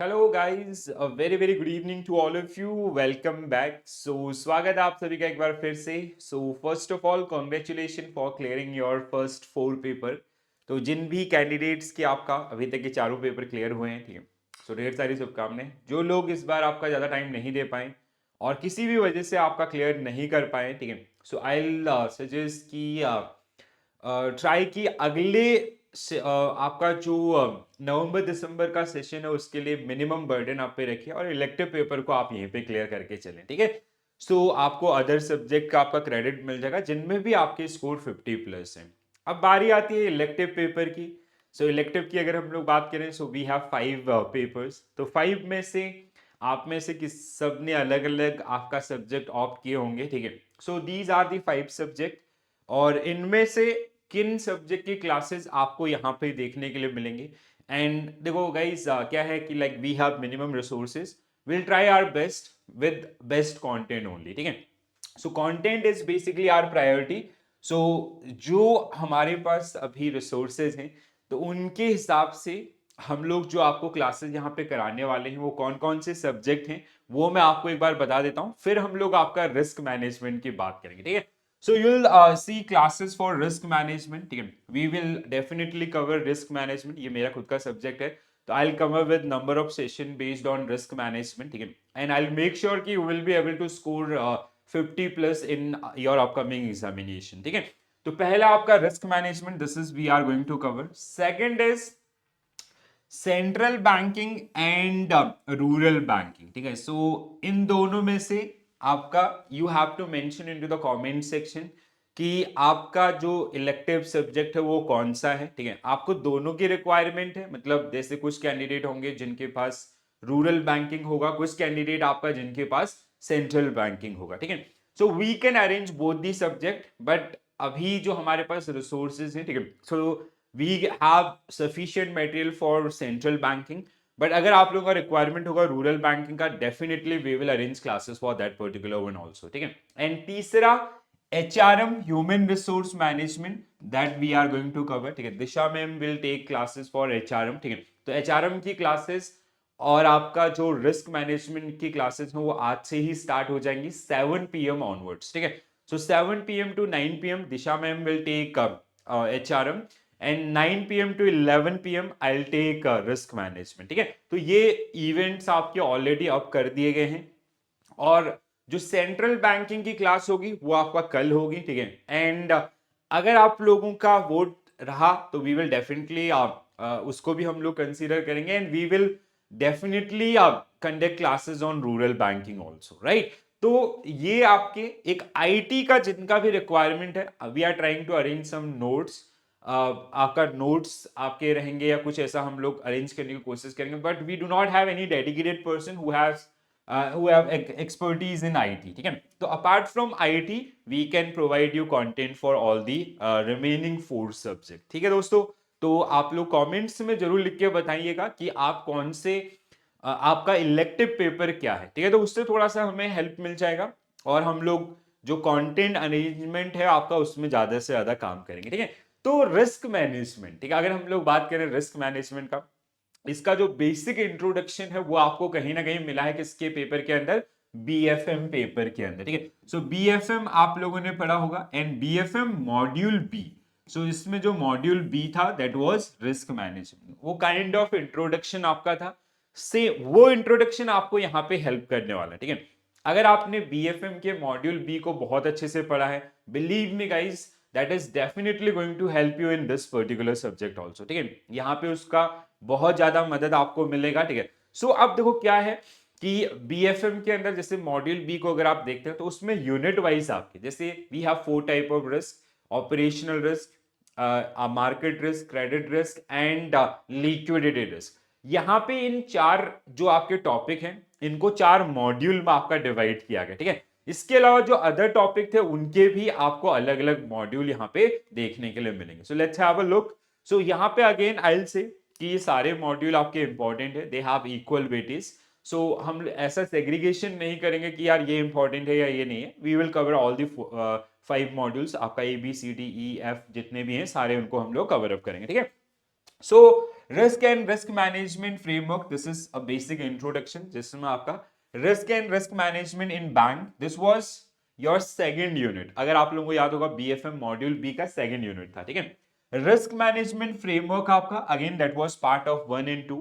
Hello guys, a very very good evening to all of you. Welcome back. स्वागत है आप सभी का एक बार फिर से। First of all congratulation for clearing your first 4 paper. तो जिन भी कैंडिडेट्स के आपका अभी तक के चारों पेपर क्लियर हुए हैं, ठीक है, ढेर सारी शुभकामनाएं। जो लोग इस बार आपका ज़्यादा टाइम नहीं दे पाए और किसी भी वजह से आपका क्लियर नहीं कर पाए, ठीक है, सो आई विल सजेस्ट कि ट्राई की अगले आपका जो नवंबर दिसंबर का सेशन है उसके लिए मिनिमम बर्डन आप पे रखिए और इलेक्टिव पेपर को आप यहीं पे क्लियर करके चलें, ठीक है। आपको अदर सब्जेक्ट का आपका क्रेडिट मिल जाएगा जिनमें भी आपके स्कोर 50+ हैं। अब बारी आती है इलेक्टिव पेपर की। इलेक्टिव की अगर हम लोग बात करें, वी हैव 5 पेपर्स। तो 5 में से आप में से किस सब ने अलग अलग आपका सब्जेक्ट ऑप्ट किए होंगे, ठीक है। दीज आर दी 5 सब्जेक्ट और इनमें से किन सब्जेक्ट की क्लासेस आपको यहाँ पे देखने के लिए मिलेंगे। एंड देखो गाइस, क्या है कि like we have minimum resources, will try our best with best content only, ठीक है। Content is basically our priority. So जो हमारे पास अभी रिसोर्सेज हैं, तो उनके हिसाब से हम लोग जो आपको क्लासेस यहाँ पे कराने वाले हैं वो कौन कौन से सब्जेक्ट हैं वो मैं आपको एक बार बता देता हूँ, फिर हम लोग आपका रिस्क मैनेजमेंट की बात करेंगे, ठीक है। you'll see classes for risk management, ठीक है। We will definitely cover risk management, ये मेरा खुद का सब्जेक्ट है। तो I'll come up with number of session based on risk management, ठीक है। And I'll make sure कि you will be able to score 50+ in your upcoming examination, ठीक है। तो पहला आपका risk management, this is we are going to cover. Second is central banking and rural banking, ठीक है। इन दोनों में से आपका you have to mention into the comment section कि आपका जो इलेक्टिव सब्जेक्ट है वो कौन सा है, ठीक है। आपको दोनों की रिक्वायरमेंट है, मतलब जैसे कुछ कैंडिडेट होंगे जिनके पास रूरल बैंकिंग होगा, कुछ कैंडिडेट आपका जिनके पास सेंट्रल बैंकिंग होगा, ठीक है। We can arrange both the subject, but अभी जो हमारे पास रिसोर्सेज हैं, ठीक है, we have sufficient material for central banking, but अगर आप लोगों का रिक्वायरमेंट होगा रूरल बैंकिंग का, definitely we will arrange classes for that particular one also, ठीक है। एंड तीसरा HRM, human resource management, that we are going to cover, ठीक है। Disha ma'am will take classes for HRM, ठीक है। तो HRM की क्लासेस और आपका जो रिस्क मैनेजमेंट की क्लासेस हैं वो आज से ही स्टार्ट हो जाएंगी 7 PM ऑनवर्ड्स, ठीक है। 7 PM to 9 PM Disha ma'am will take HRM and 9 PM to 11 PM I will take risk management, ठीक है। तो ये इवेंट्स आपके ऑलरेडी अप कर दिए गए हैं और जो सेंट्रल बैंकिंग की क्लास होगी वो आपका कल होगी, ठीक है। एंड अगर आप लोगों का वोट रहा तो वी विल डेफिनेटली उसको भी हम लोग कंसीडर करेंगे and we will definitely conduct classes on rural banking also, right. तो ये आपके एक आईटी का जिनका भी रिक्वायरमेंट है, we are trying to arrange some notes. आपका नोट्स आपके रहेंगे या कुछ ऐसा हम लोग अरेंज करने की कोशिश करेंगे, but we do not have any dedicated person who have expertise in IT, ठीक है। तो apart from IT we can provide you content for all the remaining 4 subject, ठीक है दोस्तों। तो आप लोग कमेंट्स में जरूर लिख के बताइएगा कि आप कौन से आपका इलेक्टिव पेपर क्या है, ठीक है। तो उससे थोड़ा सा हमें हेल्प मिल जाएगा और हम लोग जो कंटेंट अरेंजमेंट है आपका उसमें ज्यादा से ज्यादा काम करेंगे, ठीक है। तो रिस्क मैनेजमेंट, ठीक है, अगर हम लोग बात करें रिस्क मैनेजमेंट का, इसका जो बेसिक इंट्रोडक्शन है वो आपको कहीं ना कहीं मिला है किसके पेपर के अंदर, बीएफएम पेपर के अंदर, ठीक है। बीएफएम आप लोगों ने पढ़ा होगा एंड बीएफएम मॉड्यूल बी। इसमें जो मॉड्यूल बी था दैट वाज रिस्क मैनेजमेंट, वो काइंड ऑफ इंट्रोडक्शन आपका था। से वो इंट्रोडक्शन आपको यहाँ पे हेल्प करने वाला है, ठीक है। अगर आपने बीएफएम के मॉड्यूल बी को बहुत अच्छे से पढ़ा है, believe me guys, that is definitely going to help you in this particular subject also, ठीक है। यहाँ पे उसका बहुत ज्यादा मदद आपको मिलेगा, ठीक है। अब देखो क्या है कि बीएफएम के अंदर जैसे मॉड्यूल बी को अगर आप देखते हैं तो उसमें यूनिट वाइज आपके जैसे we have 4 type of risk, operational risk, market risk, credit risk and liquidity risk. यहाँ पे इन 4 जो आपके टॉपिक हैं इनको 4 मॉड्यूल में आपका डिवाइड किया गया, ठीक है। इसके अलावा जो अदर टॉपिक थे उनके भी आपको अलग अलग मॉड्यूल यहाँ पे देखने के लिए मिलेंगे। So let's have a look. यहाँ पे अगेन आई विल से कि ये सारे मॉड्यूल आपके इंपॉर्टेंट है, दे हैव इक्वल वेटेज। हम ऐसा सेग्रीगेशन नहीं करेंगे कि यार ये इंपॉर्टेंट है या ये नहीं है। We will cover all the 5 modules, आपका A B C D E F जितने भी हैं सारे उनको हम लोग कवर अप करेंगे, ठीक है। Risk and risk management framework, this is a basic introduction जिसमें आपका risk and risk management in bank, this was your second unit. अगर आप लोगों को याद होगा बीएफएम मॉड्यूल बी का सेकंड यूनिट था, ठीक है। रिस्क मैनेजमेंट फ्रेमवर्क आपका again that was part of 1 and 2,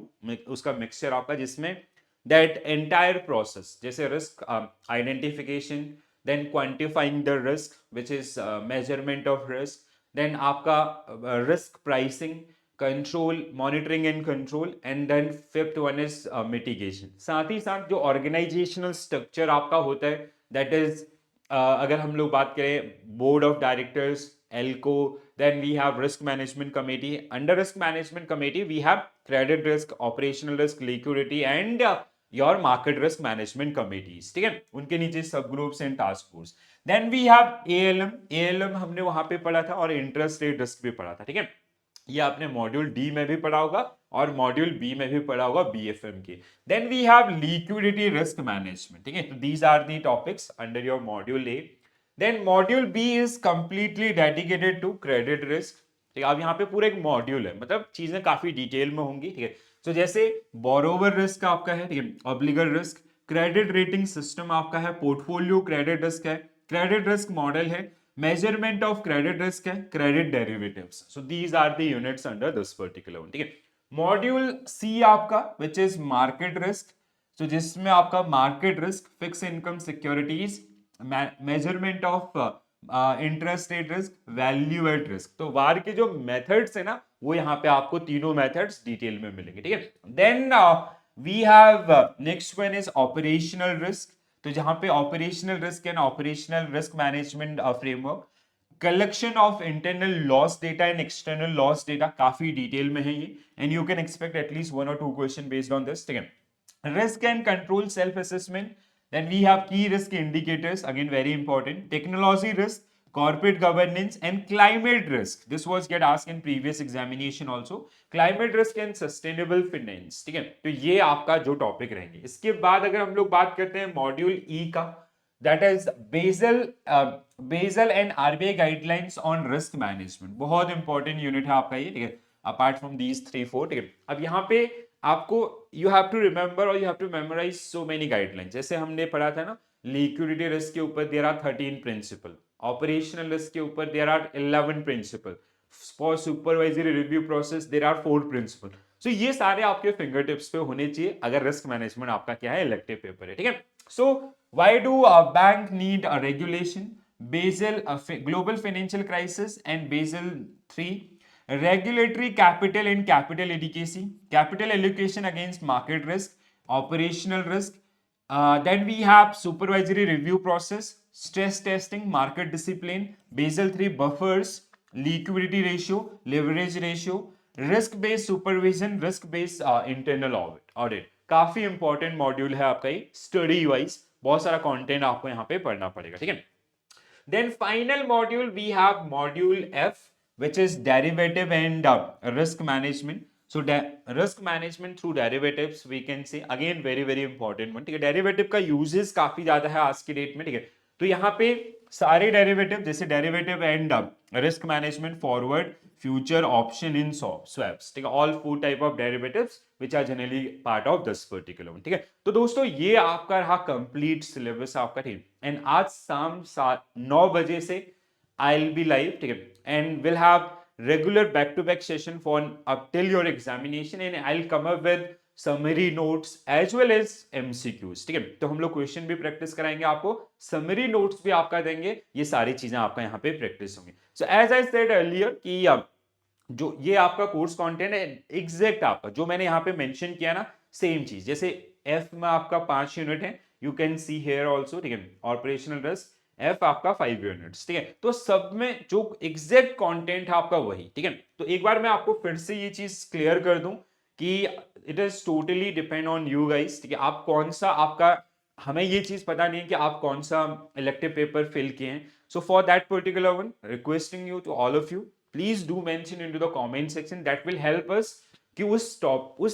उसका मिक्सचर आपका, जिसमें दैट एंटायर प्रोसेस, जैसे risk identification, then quantifying the risk which is measurement of risk, then आपका risk pricing, control, monitoring and control, and then fifth one is mitigation. साथ ही साथ जो organisational structure आपका होता है दैट इज अगर हम लोग बात करें board of directors, ALCO, then we have risk management committee. Under risk management committee we have credit risk, operational risk, liquidity and your market risk management committees, ठीक है। उनके नीचे सब groups and task force. Then we have ALM, ALM हमने वहां पे पढ़ा था, और इंटरेस्ट रेट रिस्क भी पढ़ा था, ठीक है। ये आपने मॉड्यूल डी में भी पढ़ा होगा और मॉड्यूल बी में भी पढ़ा होगा बीएफएम के। Then we have liquidity risk management, ठीक है। तो these are the topics under your module A. Then module B is completely dedicated to credit risk, ठीक है। अब यहाँ पे पूरा एक मॉड्यूल है, मतलब चीजें काफी डिटेल में होंगी, ठीक है। तो जैसे बोरोवर रिस्क आपका है, ठीक है, obligor risk, credit rating system आपका है, पोर्टफोलियो क्रेडिट रिस्क है, क्रेडिट रिस्क मॉडल है, मेजरमेंट ऑफ क्रेडिट रिस्क है, credit derivatives. So these are the units under this particular one, ठीक है। मॉड्यूल सी आपका विच इज मार्केट रिस्क, तो जिसमें आपका market risk, fix income securities, measurement of interest rate risk, value at risk. तो वार के जो मेथड्स है ना, वो यहाँ पे आपको तीनों मेथड्स डिटेल में मिलेंगे, ठीक है। Then we have next one is operational risk, तो जहां पे operational risk and operational risk management framework, collection of internal loss data and external loss data, काफी डिटेल में है ये, and you can expect at least 1 or 2 question based on this, ठीक है। Risk and control self assessment, then we have key risk indicators, again very important, technology risk, corporate governance and climate risk. This was get asked in previous examination also. Climate risk and sustainable finance, ठीक है। तो ये आपका जो topic रहेंगे। इसके बाद अगर हम लोग बात करते हैं मॉड्यूल ई का, that is Basel and RBI guidelines on risk management. बहुत इंपॉर्टेंट यूनिट है आपका ये, ठीक है, अपार्ट फ्रॉम दीज 3-4, ठीक है। अब यहाँ पे आपको यू हैव टू रिमेंबर और you have to memorise so many guidelines. जैसे हमने पढ़ा था ना, लिक्विडिटी रिस्क के ऊपर there are 13 principle, operational risk के ऊपर there are 11 principle, for supervisory review process there are 4 principle. सो ये सारे आपके फिंगर टिप्स पे होने चाहिए अगर रिस्क मैनेजमेंट आपका क्या है, इलेक्टिव पेपर है, ठीक है। So why do bank need a regulation, Basel global financial crisis and Basel 3, regulatory capital and capital adequacy, capital allocation against market risk, operational risk, then we have supervisory review process, stress testing, market discipline, Basel 3 buffers, liquidity ratio, leverage ratio, risk based supervision, risk based internal audit। काफी important module है आपका ये, study wise बहुत सारा content आपको यहाँ पे पढ़ना पड़ेगा, ठीक है। Then final module we have module F, which is derivative and risk management. So risk management through derivatives we can say, again very important one, ठीक है। डेरिवेटिव का यूजेस काफी ज्यादा है आज की डेट में, ठीक है। तो यहाँ पे सारे डेरिवेटिव, जैसे derivative and risk management, forward, future, option in swaps, ठीक है, all 4 type of derivatives which are generally part of this particular one, ठीक है। तो दोस्तों ये आपका रहा कंप्लीट सिलेबस आपका, ठीक है। एंड आज शाम 9 बजे से आई विल बी लाइव, ठीक है, and will have regular back to back session for up till your examination, and I'll come up with summary notes as well as MCQs, ठीक है। तो हम लोग क्वेश्चन भी प्रैक्टिस कराएंगे आपको, समरी नोट्स भी आपका देंगे, ये सारी चीजें आपका यहाँ पे प्रैक्टिस होंगी। So as I said earlier कि जो ये आपका कोर्स कंटेंट है एग्जैक्ट आपका जो मैंने यहाँ पे मेंशन किया ना, सेम चीज, जैसे एफ में आपका 5 यूनिट है, you can see here also, ठीक है, ऑपरेशनल रिस्क, एफ आपका 5 यूनिट्स, ठीक है। तो सब में जो एग्जैक्ट कंटेंट है आपका वही, ठीक है। तो एक बार मैं आपको फिर से ये चीज क्लियर कर दूं कि it is totally depend on you guys, ठीक है। आप कौन सा आपका, हमें ये चीज पता नहीं है कि आप कौन सा इलेक्टिव पेपर फिल किए हैं। So for that particular one, requesting you to all of you, please do mention into the comment section, that will help us कि उस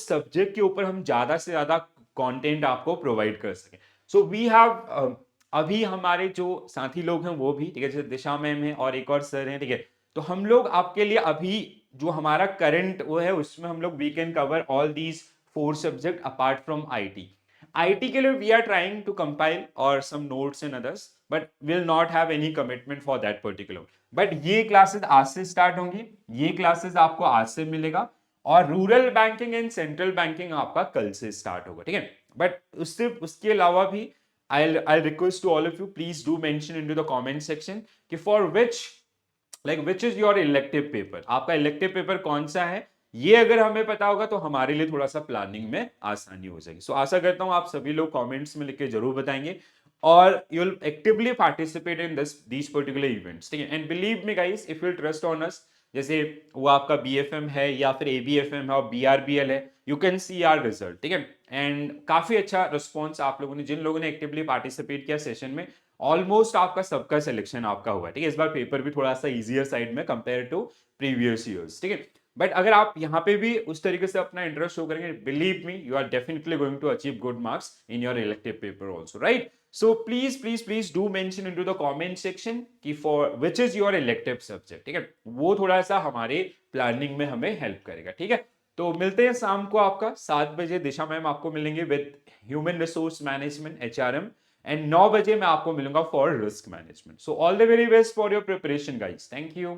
सब्जेक्ट के ऊपर हम ज्यादा से ज्यादा कंटेंट आपको प्रोवाइड कर सकें। सो वी हैव अभी हमारे जो साथी लोग हैं वो भी, ठीक है, जैसे दिशा मैम है और एक और सर हैं, ठीक है। तो हम लोग आपके लिए अभी जो हमारा करंट वो है उसमें हम लोग we can cover all these 4 subject apart from IT. IT के लिए we are trying to compile और some notes and others, but will not have any commitment for that particular. But ये क्लासेस आज से स्टार्ट होंगी, ये classes आपको आज से मिलेगा, और rural banking and central banking आपका कल से स्टार्ट होगा, ठीक है। बट उससे उसके अलावा भी I'll request to all of you, please do mention into the comment section कि for which is your elective paper, आपका elective paper कौन सा है। ये अगर हमें पता होगा तो हमारे लिए थोड़ा सा प्लानिंग में आसानी हो जाएगी। सो आशा करता हूं आप सभी लोग कमेंट्स में लिख के जरूर बताएंगे और you will actively participate in these particular events, ठीक है। And believe me guys, if you trust on us, जैसे वो आपका बीएफएम है या फिर एबीएफएम है और बीआरबीएल है, you can see our result, ठीक है। एंड काफी अच्छा रिस्पॉन्स आप लोगों ने, जिन लोगों ने एक्टिवली पार्टिसिपेट किया सेशन में, ऑलमोस्ट आपका सबका सिलेक्शन आपका हुआ है, ठीक है। इस बार पेपर भी थोड़ा सा इजियर साइड में कंपेयर टू प्रीवियस ईयर्स, ठीक है। बट अगर आप यहाँ पे भी उस तरीके से अपना इंटरेस्ट शो करेंगे, believe me you are definitely going to achieve good marks in your elective paper also, right. So please please please do mention into the comment section कि for which is your elective subject, ठीक है। वो थोड़ा सा हमारे planning में हमें help करेगा, ठीक है। तो मिलते हैं शाम को आपका 7 बजे, दिशा मैम आपको मिलेंगे with human resource management HRM, and 9 बजे मैं आपको मिलूंगा for risk management. So all the very best for your preparation guys, thank you.